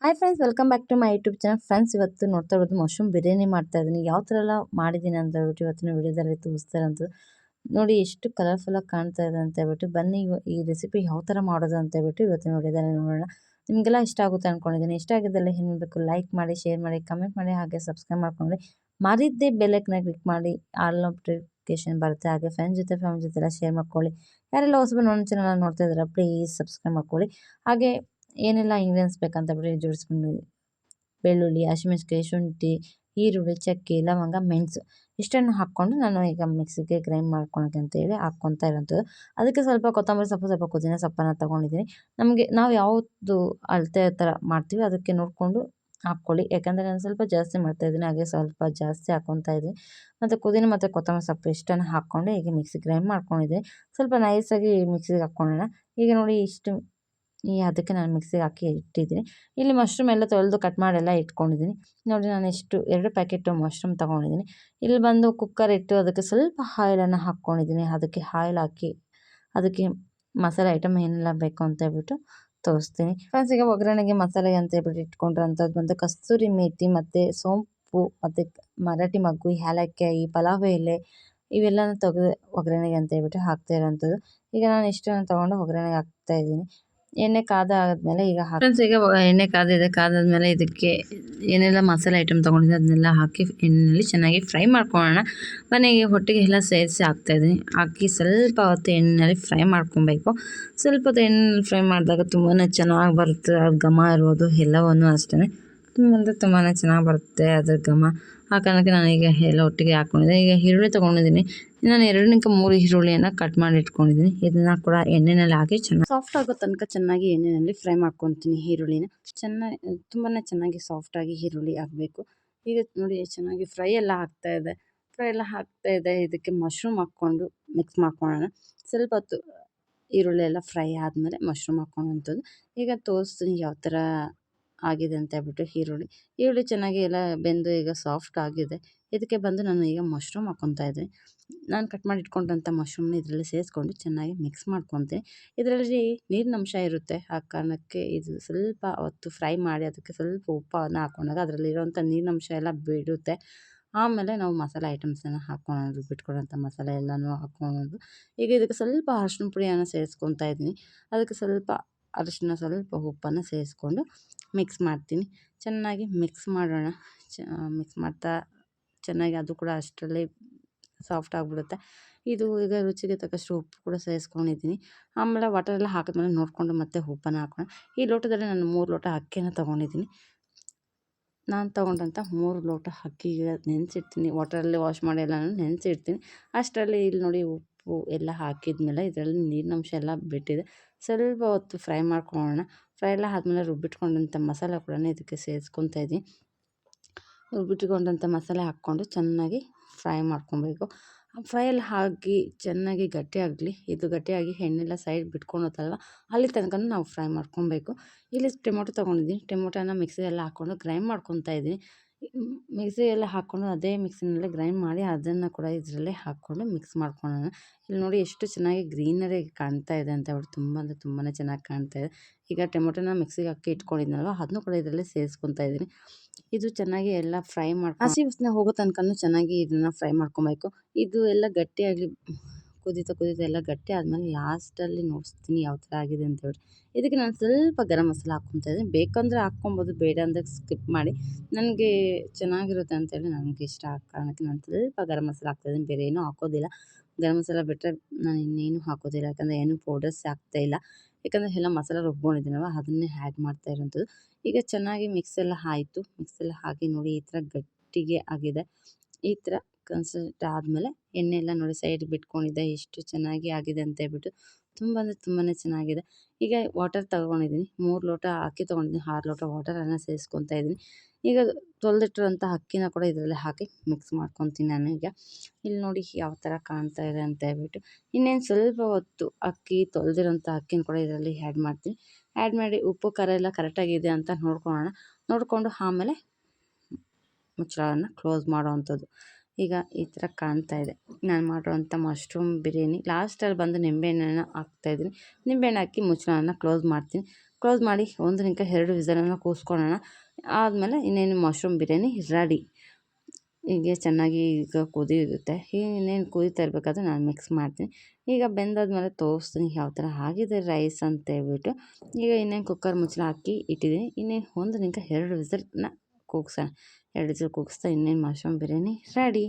Hi friends, welcome back to my YouTube channel. Friends, ಇವತ್ತು ನೋಡ್ತಾ ಇರೋದು ಮಶ್ರೂಮ್ ಬಿರಿಯಾನಿ ಮಾಡ್ತಾ ಇದ್ದೀನಿ. ಯಾವ ಥರ ಎಲ್ಲ ಮಾಡಿದ್ದೀನಿ ಅಂತ ಹೇಳ್ಬಿಟ್ಟು ಇವತ್ತಿನ ವಿಡಿಯೋದಲ್ಲಿ ತೋರಿಸ್ತಾ ಇರೋದು. ನೋಡಿ ಎಷ್ಟು ಕಲರ್ಫುಲ್ಲಾಗಿ ಕಾಣ್ತಾ ಇದೆ ಅಂತ ಹೇಳ್ಬಿಟ್ಟು. ಬನ್ನಿ ಈ ರೆಸಿಪಿ ಯಾವ ಥರ ಮಾಡೋದು ಅಂತ ಹೇಳ್ಬಿಟ್ಟು ಇವತ್ತಿನ ವಿಡಿಯೋದಲ್ಲಿ ನೋಡೋಣ. ನಿಮಗೆಲ್ಲ ಇಷ್ಟ ಆಗುತ್ತೆ ಅಂದ್ಕೊಂಡಿದ್ದೀನಿ. ಇಷ್ಟ ಆಗಿದ್ದಲ್ಲಿ ಏನು ಮಾಡಬೇಕು, ಲೈಕ್ ಮಾಡಿ, ಶೇರ್ ಮಾಡಿ, ಕಮೆಂಟ್ ಮಾಡಿ, ಹಾಗೆ ಸಬ್ಸ್ಕ್ರೈಬ್ ಮಾಡ್ಕೊಂಡ್ರೆ ಮರಿದ್ದೇ ಬೆಲ್ಲೈಕನ್ನ ಕ್ಲಿಕ್ ಮಾಡಿ ಆಲ್ ನೋಟಿಫಿಕೇಶನ್ ಬರುತ್ತೆ. ಹಾಗೆ ಫ್ಯಾಮಿಲಿ ಜೊತೆ ಎಲ್ಲ ಶೇರ್ ಮಾಡ್ಕೊಳ್ಳಿ. ಯಾರೆಲ್ಲ ಹೊಸಬರು ನನ್ನ ಚಾನಲ್ ನೋಡ್ತಾ ಇದ್ದಾರೆ ಪ್ಲೀಸ್ ಸಬ್ಸ್ಕ್ರೈಬ್ ಮಾಡ್ಕೊಳ್ಳಿ. ಹಾಗೆ ಏನೆಲ್ಲ ಇಂಗ್ರೀಡಿಯೆಂಟ್ಸ್ ಬೇಕಂತ ಬಿಟ್ಟು ಜೋಡಿಸ್ಕೊಂಡು ಬೆಳ್ಳುಳ್ಳಿ, ಹಸಿಮೆಣಸಿನಕಾಯಿ, ಶುಂಠಿ, ಈರುಳ್ಳಿ, ಚಕ್ಕೆ, ಲವಂಗ, ಮೆಣಸು ಇಷ್ಟನ್ನು ಹಾಕ್ಕೊಂಡು ನಾನು ಈಗ ಮಿಕ್ಸಿಗೆ ಗ್ರೈಂಡ್ ಮಾಡ್ಕೊಳಕ್ಕೆ ಅಂತೇಳಿ ಹಾಕ್ಕೊತಾ ಇರೋಂಥದ್ದು. ಅದಕ್ಕೆ ಸ್ವಲ್ಪ ಕೊತ್ತಂಬರಿ ಸೊಪ್ಪು, ಸ್ವಲ್ಪ ಪುದೀನ ಸೊಪ್ಪನ್ನು ತೊಗೊಂಡಿದ್ದೀನಿ. ನಾವು ಯಾವುದು ಅಳತೆ ಥರ ಮಾಡ್ತೀವಿ ಅದಕ್ಕೆ ನೋಡಿಕೊಂಡು ಹಾಕ್ಕೊಳ್ಳಿ. ಯಾಕಂದರೆ ನಾನು ಸ್ವಲ್ಪ ಜಾಸ್ತಿ ಮಾಡ್ತಾಯಿದ್ದೀನಿ, ಹಾಗೆ ಸ್ವಲ್ಪ ಜಾಸ್ತಿ ಹಾಕ್ಕೊತಾ ಇದ್ದೀನಿ. ಮತ್ತು ಪುದೀನ ಮತ್ತು ಕೊತ್ತಂಬರಿ ಸೊಪ್ಪು ಇಷ್ಟನ್ನು ಹಾಕ್ಕೊಂಡು ಈಗ ಮಿಕ್ಸಿ ಗ್ರೈಂಡ್ ಮಾಡ್ಕೊಂಡಿದ್ದೀನಿ. ಸ್ವಲ್ಪ ನೈಸಾಗಿ ಮಿಕ್ಸಿಗೆ ಹಾಕ್ಕೊಳ್ಳೋಣ. ಈಗ ನೋಡಿ ಇಷ್ಟು ಅದಕ್ಕೆ ನಾನು ಮಿಕ್ಸಿಗೆ ಹಾಕಿ ಇಟ್ಟಿದ್ದೀನಿ. ಇಲ್ಲಿ ಮಶ್ರೂಮ್ ಎಲ್ಲ ತೊಳೆದು ಕಟ್ ಮಾಡೆಲ್ಲ ಇಟ್ಕೊಂಡಿದ್ದೀನಿ. ನೋಡಿ ನಾನು ಎಷ್ಟು 2 ಪ್ಯಾಕೆಟು ಮಶ್ರೂಮ್ ತೊಗೊಂಡಿದ್ದೀನಿ. ಇಲ್ಲಿ ಬಂದು ಕುಕ್ಕರ್ ಇಟ್ಟು ಅದಕ್ಕೆ ಸ್ವಲ್ಪ ಆಯಿಲನ್ನು ಹಾಕ್ಕೊಂಡಿದ್ದೀನಿ. ಅದಕ್ಕೆ ಆಯಿಲ್ ಹಾಕಿ ಅದಕ್ಕೆ ಮಸಾಲೆ ಐಟಮ್ ಏನೆಲ್ಲ ಬೇಕು ಅಂತ ಹೇಳ್ಬಿಟ್ಟು ತೋರಿಸ್ತೀನಿ. ಫ್ರೆಂಡ್ಸ್, ಈಗ ಒಗ್ಗರಣೆಗೆ ಮಸಾಲೆ ಅಂತ ಹೇಳ್ಬಿಟ್ಟು ಇಟ್ಕೊಂಡಿರೋಂಥದ್ದು ಬಂದು ಕಸ್ತೂರಿ ಮೇಥಿ ಮತ್ತು ಸೋಂಪು ಮತ್ತು ಮರಾಠಿ ಮಗ್ಗು, ಏಲಕ್ಕಾಯಿ, ಪಲಾವ್ ಎಲೆ ಇವೆಲ್ಲನೂ ತೆಗೆದು ಒಗ್ಗರಣೆಗೆ ಅಂತ ಹೇಳ್ಬಿಟ್ಟು ಹಾಕ್ತಾ ಇರೋಂಥದ್ದು. ಈಗ ನಾನು ಇಷ್ಟನ್ನು ತೊಗೊಂಡು ಒಗ್ಗರಣೆಗೆ ಹಾಕ್ತಾ ಇದ್ದೀನಿ. ಎಣ್ಣೆ ಕಾದಾದ್ಮೇಲೆ ಈಗ ಫ್ರೆಂಡ್ಸ್, ಈಗ ಎಣ್ಣೆ ಕಾದಾದ್ಮೇಲೆ ಇದಕ್ಕೆ ಏನೆಲ್ಲ ಮಸಾಲೆ ಐಟಮ್ ತೊಗೊಂಡಿದ್ದೆ ಅದನ್ನೆಲ್ಲ ಹಾಕಿ ಎಣ್ಣೆಯಲ್ಲಿ ಚೆನ್ನಾಗಿ ಫ್ರೈ ಮಾಡ್ಕೊಳ್ಳೋಣ. ಬನ್ನಿ ಈಗ ಒಟ್ಟಿಗೆ ಎಲ್ಲ ಸೇರಿಸಿ ಹಾಕ್ತಾಯಿದ್ದೀನಿ. ಹಾಕಿ ಸ್ವಲ್ಪ ಹೊತ್ತು ಎಣ್ಣೆಯಲ್ಲಿ ಫ್ರೈ ಮಾಡ್ಕೊಬೇಕು. ಸ್ವಲ್ಪ ಹೊತ್ತು ಎಣ್ಣೆಯಲ್ಲಿ ಫ್ರೈ ಮಾಡಿದಾಗ ತುಂಬಾ ಚೆನ್ನಾಗಿ ಬರುತ್ತೆ. ಅದು ಘಮ ಇರ್ಬೋದು ಎಲ್ಲವನ್ನೂ ಅಷ್ಟೇ ತುಂಬಾ ಚೆನ್ನಾಗಿ ಬರುತ್ತೆ ಅದ್ರ ಘಮ. ಆ ಕಾರಣಕ್ಕೆ ನಾನು ಈಗ ಎಲ್ಲ ಒಟ್ಟಿಗೆ ಹಾಕ್ಕೊಂಡಿದ್ದೆ. ಈಗ ಈರುಳ್ಳಿ ತೊಗೊಂಡಿದ್ದೀನಿ. ನಾನು 2-3 ಈರುಳ್ಳಿಯನ್ನು ಕಟ್ ಮಾಡಿ ಇಟ್ಕೊಂಡಿದ್ದೀನಿ. ಇದನ್ನು ಕೂಡ ಎಣ್ಣೆಯಲ್ಲಿ ಹಾಕಿ ಚೆನ್ನಾಗಿ ಸಾಫ್ಟ್ ಆಗೋ ತನಕ ಚೆನ್ನಾಗಿ ಎಣ್ಣೆಯಲ್ಲಿ ಫ್ರೈ ಮಾಡ್ಕೊತೀನಿ. ಈರುಳ್ಳಿನ ತುಂಬಾ ಚೆನ್ನಾಗಿ ಸಾಫ್ಟಾಗಿ ಈರುಳ್ಳಿ ಆಗಬೇಕು. ಈಗ ನೋಡಿ ಚೆನ್ನಾಗಿ ಫ್ರೈ ಎಲ್ಲ ಆಗ್ತಾ ಇದೆ. ಇದಕ್ಕೆ ಮಶ್ರೂಮ್ ಹಾಕ್ಕೊಂಡು ಮಿಕ್ಸ್ ಮಾಡ್ಕೊಳ್ಳೋಣ. ಸ್ವಲ್ಪ ಹೊತ್ತು ಈರುಳ್ಳಿ ಎಲ್ಲ ಫ್ರೈ ಆದಮೇಲೆ ಮಶ್ರೂಮ್ ಹಾಕ್ಕೊಳ್ಳೋವಂಥದ್ದು. ಈಗ ತೋರಿಸ್ತೀನಿ ಯಾವ ಥರ ಆಗಿದೆ ಅಂತ ಹೇಳ್ಬಿಟ್ಟು. ಈರುಳ್ಳಿ ಚೆನ್ನಾಗಿ ಎಲ್ಲ ಬೆಂದು ಈಗ ಸಾಫ್ಟ್ ಆಗಿದೆ. ಇದಕ್ಕೆ ಬಂದು ನಾನು ಈಗ ಮಶ್ರೂಮ್ ಹಾಕ್ಕೊತಾ ಇದ್ದೀನಿ. ನಾನು ಕಟ್ ಮಾಡಿ ಇಟ್ಕೊಂಡಂಥ ಮಶ್ರೂಮ್ನ ಇದರಲ್ಲಿ ಸೇರಿಸ್ಕೊಂಡು ಚೆನ್ನಾಗಿ ಮಿಕ್ಸ್ ಮಾಡ್ಕೊತೀನಿ. ಇದರಲ್ಲಿ ನೀರಿನಂಶ ಇರುತ್ತೆ. ಆ ಕಾರಣಕ್ಕೆ ಇದು ಸ್ವಲ್ಪ ಹೊತ್ತು ಫ್ರೈ ಮಾಡಿ ಅದಕ್ಕೆ ಸ್ವಲ್ಪ ಉಪ್ಪನ್ನು ಹಾಕ್ಕೊಂಡಾಗ ಅದರಲ್ಲಿರೋಂಥ ನೀರಿನಂಶ ಎಲ್ಲ ಬಿಡುತ್ತೆ. ಆಮೇಲೆ ನಾವು ಮಸಾಲೆ ಐಟಮ್ಸನ್ನು ಹಾಕ್ಕೊಳ್ಳೋದು, ಬಿಟ್ಕೊಳ್ಳೋಂಥ ಮಸಾಲೆ ಎಲ್ಲನೂ ಹಾಕ್ಕೊಳ್ಳೋದು. ಈಗ ಇದಕ್ಕೆ ಸ್ವಲ್ಪ ಅರಿಶಿನ ಪುಡಿಯನ್ನು ಸೇರಿಸ್ಕೊತಾ ಇದ್ದೀನಿ. ಅದಕ್ಕೆ ಸ್ವಲ್ಪ ಅರಿಶಿನ, ಸ್ವಲ್ಪ ಉಪ್ಪನ್ನು ಸೇರಿಸ್ಕೊಂಡು ಮಿಕ್ಸ್ ಮಾಡ್ತೀನಿ. ಚೆನ್ನಾಗಿ ಮಿಕ್ಸ್ ಮಾಡೋಣ. ಮಿಕ್ಸ್ ಮಾಡ್ತಾ ಚೆನ್ನಾಗಿ ಅದು ಕೂಡ ಅಷ್ಟರಲ್ಲಿ ಸಾಫ್ಟ್ ಆಗಿಬಿಡುತ್ತೆ. ಇದು ಈಗ ರುಚಿಗೆ ತಕ್ಕಷ್ಟು ಉಪ್ಪು ಕೂಡ ಸೇರಿಸ್ಕೊಂಡಿದ್ದೀನಿ. ಆಮೇಲೆ ವಾಟರೆಲ್ಲ ಹಾಕಿದ್ಮೇಲೆ ನೋಡಿಕೊಂಡು ಮತ್ತೆ ಉಪ್ಪನ್ನು ಹಾಕೋಣ. ಈ ಲೋಟದಲ್ಲಿ ನಾನು 3 ಲೋಟ ಅಕ್ಕಿಯನ್ನು ತೊಗೊಂಡಿದ್ದೀನಿ. ನಾನು ತೊಗೊಂಡಂಥ 3 ಲೋಟ ಅಕ್ಕಿಗೆ ನೆನೆಸಿಡ್ತೀನಿ. ವಾಟರಲ್ಲಿ ವಾಶ್ ಮಾಡಿ ಎಲ್ಲ ನೆನೆಸಿಡ್ತೀನಿ. ಅಷ್ಟರಲ್ಲಿ ಇಲ್ಲಿ ನೋಡಿ ಉಪ್ಪು ಎಲ್ಲ ಹಾಕಿದ್ಮೇಲೆ ಇದರಲ್ಲಿ ನೀರಿನಂಶ ಎಲ್ಲ ಬಿಟ್ಟಿದೆ. ಸ್ವಲ್ಪ ಹೊತ್ತು ಫ್ರೈ ಮಾಡ್ಕೊಳ್ಳೋಣ. ಫ್ರೈ ಎಲ್ಲ ಆದಮೇಲೆ ರುಬ್ಬಿಟ್ಕೊಂಡಂಥ ಮಸಾಲೆ ಕೂಡ ಇದಕ್ಕೆ ಸೇರಿಸ್ಕೊತಾ ಇದ್ದೀನಿ. ರುಬ್ಬಿಟ್ಕೊಂಡಂಥ ಮಸಾಲೆ ಹಾಕ್ಕೊಂಡು ಚೆನ್ನಾಗಿ ಫ್ರೈ ಮಾಡ್ಕೊಬೇಕು. ಫ್ರೈ ಎಲ್ಲ ಹಾಕಿ ಚೆನ್ನಾಗಿ ಗಟ್ಟಿಯಾಗಲಿ. ಇದು ಗಟ್ಟಿಯಾಗಿ ಎಣ್ಣೆಲ್ಲ ಸೈಡ್ ಬಿಟ್ಕೊಳುತ್ತಲ್ವ, ಅಲ್ಲಿ ತನಕ ನಾವು ಫ್ರೈ ಮಾಡ್ಕೊಬೇಕು. ಇಲ್ಲಿ ಟೊಮೊಟೊ ತೊಗೊಂಡಿದ್ದೀನಿ. ಟೊಮೊಟೊನ ಮಿಕ್ಸಿಯಲ್ಲಿ ಹಾಕ್ಕೊಂಡು ಗ್ರೈಂಡ್ ಮಾಡ್ಕೊತಾ ಇದ್ದೀನಿ. ಮಿಕ್ಸಿಯೆಲ್ಲ ಹಾಕ್ಕೊಂಡು ಅದೇ ಮಿಕ್ಸಿನಲ್ಲೇ ಗ್ರೈಂಡ್ ಮಾಡಿ ಅದನ್ನು ಕೂಡ ಇದರಲ್ಲೇ ಹಾಕ್ಕೊಂಡು ಮಿಕ್ಸ್ ಮಾಡ್ಕೊಳ್ಳೋಣ. ಇಲ್ಲಿ ನೋಡಿ ಎಷ್ಟು ಚೆನ್ನಾಗಿ ಗ್ರೀನರಿ ಕಾಣ್ತಾ ಇದೆ ಅಂತ ಹೇಳ್ಬಿಟ್ಟು ತುಂಬಾ ಚೆನ್ನಾಗಿ ಕಾಣ್ತಾ ಇದೆ. ಈಗ ಟೊಮೊಟೊನ ಮಿಕ್ಸಿಗೆ ಹಾಕಿ ಇಟ್ಕೊಂಡಿದ್ನಲ್ವ ಅದನ್ನು ಕೂಡ ಇದರಲ್ಲೇ ಸೇರಿಸ್ಕೊತಾ ಇದ್ದೀನಿ. ಇದು ಚೆನ್ನಾಗಿ ಎಲ್ಲ ಫ್ರೈ ಹಸಿ ವಾಸನೆ ಹೋಗೋ ತನಕನೂ ಚೆನ್ನಾಗಿ ಇದನ್ನು ಫ್ರೈ ಮಾಡ್ಕೊಬೇಕು. ಇದು ಎಲ್ಲ ಗಟ್ಟಿಯಾಗಲಿ, ಕುದೀತಾ ಎಲ್ಲ ಗಟ್ಟಿ ಆದಮೇಲೆ ಲಾಸ್ಟಲ್ಲಿ ನೋಡಿಸ್ತೀನಿ ಯಾವ ಥರ ಆಗಿದೆ ಅಂತ ಹೇಳ್ಬಿಟ್ಟು. ಇದಕ್ಕೆ ನಾನು ಸ್ವಲ್ಪ ಗರಂ ಮಸಾಲ ಹಾಕ್ಕೊತಾ ಇದ್ದೀನಿ. ಬೇಕಂದರೆ ಹಾಕ್ಕೊಬೋದು, ಬೇಡ ಅಂದರೆ ಸ್ಕಿಪ್ ಮಾಡಿ. ನನಗೆ ಚೆನ್ನಾಗಿರುತ್ತೆ ಅಂತೇಳಿ ನನಗೆ ಇಷ್ಟ. ಆ ಕಾರಣಕ್ಕೆ ನಾನು ಸ್ವಲ್ಪ ಗರಂ ಮಸಾಲ ಹಾಕ್ತಾಯಿದ್ದೀನಿ, ಬೇರೆ ಏನೂ ಹಾಕೋದಿಲ್ಲ. ಗರಂ ಮಸಾಲ ಬಿಟ್ಟರೆ ನಾನು ಇನ್ನೇನು ಹಾಕೋದಿಲ್ಲ. ಯಾಕಂದರೆ ಏನು ಪೌಡರ್ಸ್ ಹಾಕ್ತಾಯಿಲ್ಲ. ಯಾಕಂದರೆ ಎಲ್ಲ ಮಸಾಲ ರುಬ್ಕೊಂಡಿದ್ದೀನಲ್ವ ಅದನ್ನೇ ಆ್ಯಡ್ ಮಾಡ್ತಾ ಇರೋಂಥದ್ದು. ಈಗ ಚೆನ್ನಾಗಿ ಮಿಕ್ಸ್ ಎಲ್ಲ ಆಯಿತು. ಮಿಕ್ಸ್ ಎಲ್ಲ ಹಾಕಿ ನೋಡಿ ಈ ಥರ ಗಟ್ಟಿಗೆ ಆಗಿದೆ. ಈ ಥರ ಕನ್ಸಿಸ್ಟ್ ಆದಮೇಲೆ ಎಣ್ಣೆ ಎಲ್ಲ ನೋಡಿ ಸೈಡ್ ಬಿಟ್ಕೊಂಡಿದ್ದೆ ಎಷ್ಟು ಚೆನ್ನಾಗಿ ಆಗಿದೆ ಅಂತ ಹೇಳ್ಬಿಟ್ಟು. ತುಂಬಾ ಚೆನ್ನಾಗಿದೆ. ಈಗ ವಾಟರ್ ತೊಗೊಂಡಿದ್ದೀನಿ. 3 ಲೋಟ ಅಕ್ಕಿ ತೊಗೊಂಡಿದ್ದೀನಿ. 6 ಲೋಟ ವಾಟರನ್ನು ಸೇರಿಸ್ಕೊತಾ ಇದ್ದೀನಿ. ಈಗ ತೊಳೆದಿಟ್ಟಿರೋಂಥ ಅಕ್ಕಿನ ಕೂಡ ಇದರಲ್ಲಿ ಹಾಕಿ ಮಿಕ್ಸ್ ಮಾಡ್ಕೊತೀನಿ ನಾನು ಈಗ. ಇಲ್ಲಿ ನೋಡಿ ಯಾವ ಥರ ಕಾಣ್ತಾ ಇದೆ ಅಂತ ಹೇಳ್ಬಿಟ್ಟು. ಇನ್ನೇನು ಸ್ವಲ್ಪ ಹೊತ್ತು ಅಕ್ಕಿ ತೊಳೆದಿರೋಂಥ ಅಕ್ಕಿನ ಕೂಡ ಇದರಲ್ಲಿ ಆ್ಯಡ್ ಮಾಡ್ತೀನಿ. ಆ್ಯಡ್ ಮಾಡಿ ಉಪ್ಪು ಖಾರ ಎಲ್ಲ ಕರೆಕ್ಟಾಗಿದೆ ಅಂತ ನೋಡಿಕೊಂಡು ಆಮೇಲೆ ಮುಚ್ಚಳವನ್ನು ಕ್ಲೋಸ್ ಮಾಡೋವಂಥದ್ದು. ಈಗ ಈ ಥರ ಕಾಣ್ತಾ ಇದೆ ನಾನು ಮಾಡಿರೋಂಥ ಮಶ್ರೂಮ್ ಬಿರಿಯಾನಿ. ಲಾಸ್ಟಲ್ಲಿ ಬಂದು ನಿಂಬೆಹಣ್ಣನ್ನು ಹಾಕ್ತಾಯಿದ್ದೀನಿ. ನಿಂಬೆಹಣ್ಣು ಹಾಕಿ ಮುಚ್ಚಳವನ್ನು ಕ್ಲೋಸ್ ಮಾಡ್ತೀನಿ. ಕ್ಲೋಸ್ ಮಾಡಿ 1-2 ವಿಸಲನ್ನು ಕೂಗಿಸ್ಕೊಳ್ಳೋಣ. ಆದಮೇಲೆ ಇನ್ನೇನು ಮಶ್ರೂಮ್ ಬಿರಿಯಾನಿ ರೆಡಿ. ಹೀಗೆ ಚೆನ್ನಾಗಿ ಈಗ ಕುದಿಯುತ್ತೆ. ಇನ್ನೇನು ಕುದೀತಾ ಇರಬೇಕಾದ್ರೆ ನಾನು ಮಿಕ್ಸ್ ಮಾಡ್ತೀನಿ. ಈಗ ಬೆಂದಾದ್ಮೇಲೆ ತೋರಿಸ್ತೀನಿ ಯಾವ ಥರ ಆಗಿದೆ ರೈಸ್ ಅಂತೇಳ್ಬಿಟ್ಟು. ಈಗ ಇನ್ನೇನು ಕುಕ್ಕರ್ ಮುಚ್ಚಳ ಹಾಕಿ ಇಟ್ಟಿದ್ದೀನಿ. ಇನ್ನೇನು 1-2 ವಿಸಲನ್ನ ಕೂಗ್ಸೋಣ. 2 ವಿಸಿಲ್ ಕೂಗಿಸ್ತಾ ಇನ್ನೇನು ಮಶ್ರೂಮ್ ಬಿರಿಯಾನಿ ರೆಡಿ.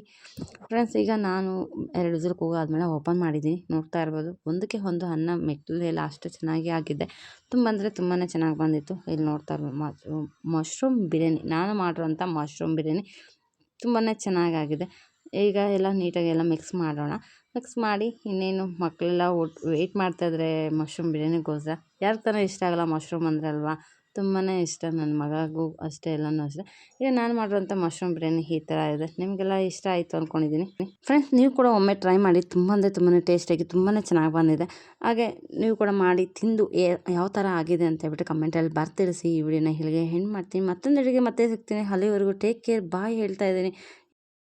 ಫ್ರೆಂಡ್ಸ್, ಈಗ ನಾನು 2 ವಿಸಿಲ್ ಕೂಗಾದ್ಮೇಲೆ ಓಪನ್ ಮಾಡಿದ್ದೀನಿ. ನೋಡ್ತಾ ಇರ್ಬೋದು, ಒಂದಕ್ಕೆ ಒಂದು ಅನ್ನ ಮೆಕ್ಕಲಿಲ್ಲ, ಅಷ್ಟು ಚೆನ್ನಾಗಿ ಆಗಿದೆ. ತುಂಬ ಅಂದರೆ ತುಂಬಾ ಚೆನ್ನಾಗಿ ಬಂದಿತ್ತು. ಇಲ್ಲಿ ನೋಡ್ತಾ ಇರ್ಬೋದು ಮಶ್ರೂಮ್ ಬಿರಿಯಾನಿ, ನಾನು ಮಾಡಿರೋಂಥ ಮಶ್ರೂಮ್ ಬಿರಿಯಾನಿ ತುಂಬಾ ಚೆನ್ನಾಗಾಗಿದೆ. ಈಗ ಎಲ್ಲ ನೀಟಾಗಿ ಎಲ್ಲ ಮಿಕ್ಸ್ ಮಾಡೋಣ. ಮಿಕ್ಸ್ ಮಾಡಿ ಇನ್ನೇನು ಮಕ್ಕಳೆಲ್ಲ ವೆಯ್ಟ್ ಮಾಡ್ತಾಯಿದ್ದಾರೆ ಮಶ್ರೂಮ್ ಬಿರಿಯಾನಿಗೋಸ್ಕರ. ಯಾರಿಗೆ ತಾನೇ ಇಷ್ಟ ಆಗಲ್ಲ ಮಶ್ರೂಮ್ ಅಂದರೆ ಅಲ್ವಾ? ತುಂಬಾ ಇಷ್ಟ ನನ್ನ ಮಗಗೂ ಅಷ್ಟೇ, ಎಲ್ಲನೂ ಅಷ್ಟೇ. ಈಗ ನಾನು ಮಾಡಿರೋಂಥ ಮಶ್ರೂಮ್ ಬಿರಿಯಾನಿ ಈ ಥರ ಇದೆ. ನಿಮಗೆಲ್ಲ ಇಷ್ಟ ಆಯಿತು ಅಂದ್ಕೊಂಡಿದ್ದೀನಿ. ಫ್ರೆಂಡ್ಸ್, ನೀವು ಕೂಡ ಒಮ್ಮೆ ಟ್ರೈ ಮಾಡಿ. ತುಂಬ ಅಂದರೆ ತುಂಬಾ ಟೇಸ್ಟಿಯಾಗಿ ತುಂಬಾ ಚೆನ್ನಾಗಿ ಬಂದಿದೆ. ಹಾಗೆ ನೀವು ಕೂಡ ಮಾಡಿ ತಿಂದು ಯಾವ ಥರ ಆಗಿದೆ ಅಂತ ಹೇಳ್ಬಿಟ್ಟು ಕಮೆಂಟಲ್ಲಿ ಬರ್ತಿಳಿಸಿ. ಈ ವಿಡಿಯೋನ ಇಲ್ಲಿಗೆ ಎಂಡ್ ಮಾಡ್ತೀನಿ. ಮತ್ತೊಂದು ಅಡುಗೆ ಮತ್ತೆ ಸಿಗ್ತೀನಿ. ಅಲ್ಲಿವರೆಗೂ ಟೇಕ್ ಕೇರ್, ಬಾಯ್ ಹೇಳ್ತಾ ಇದ್ದೀನಿ.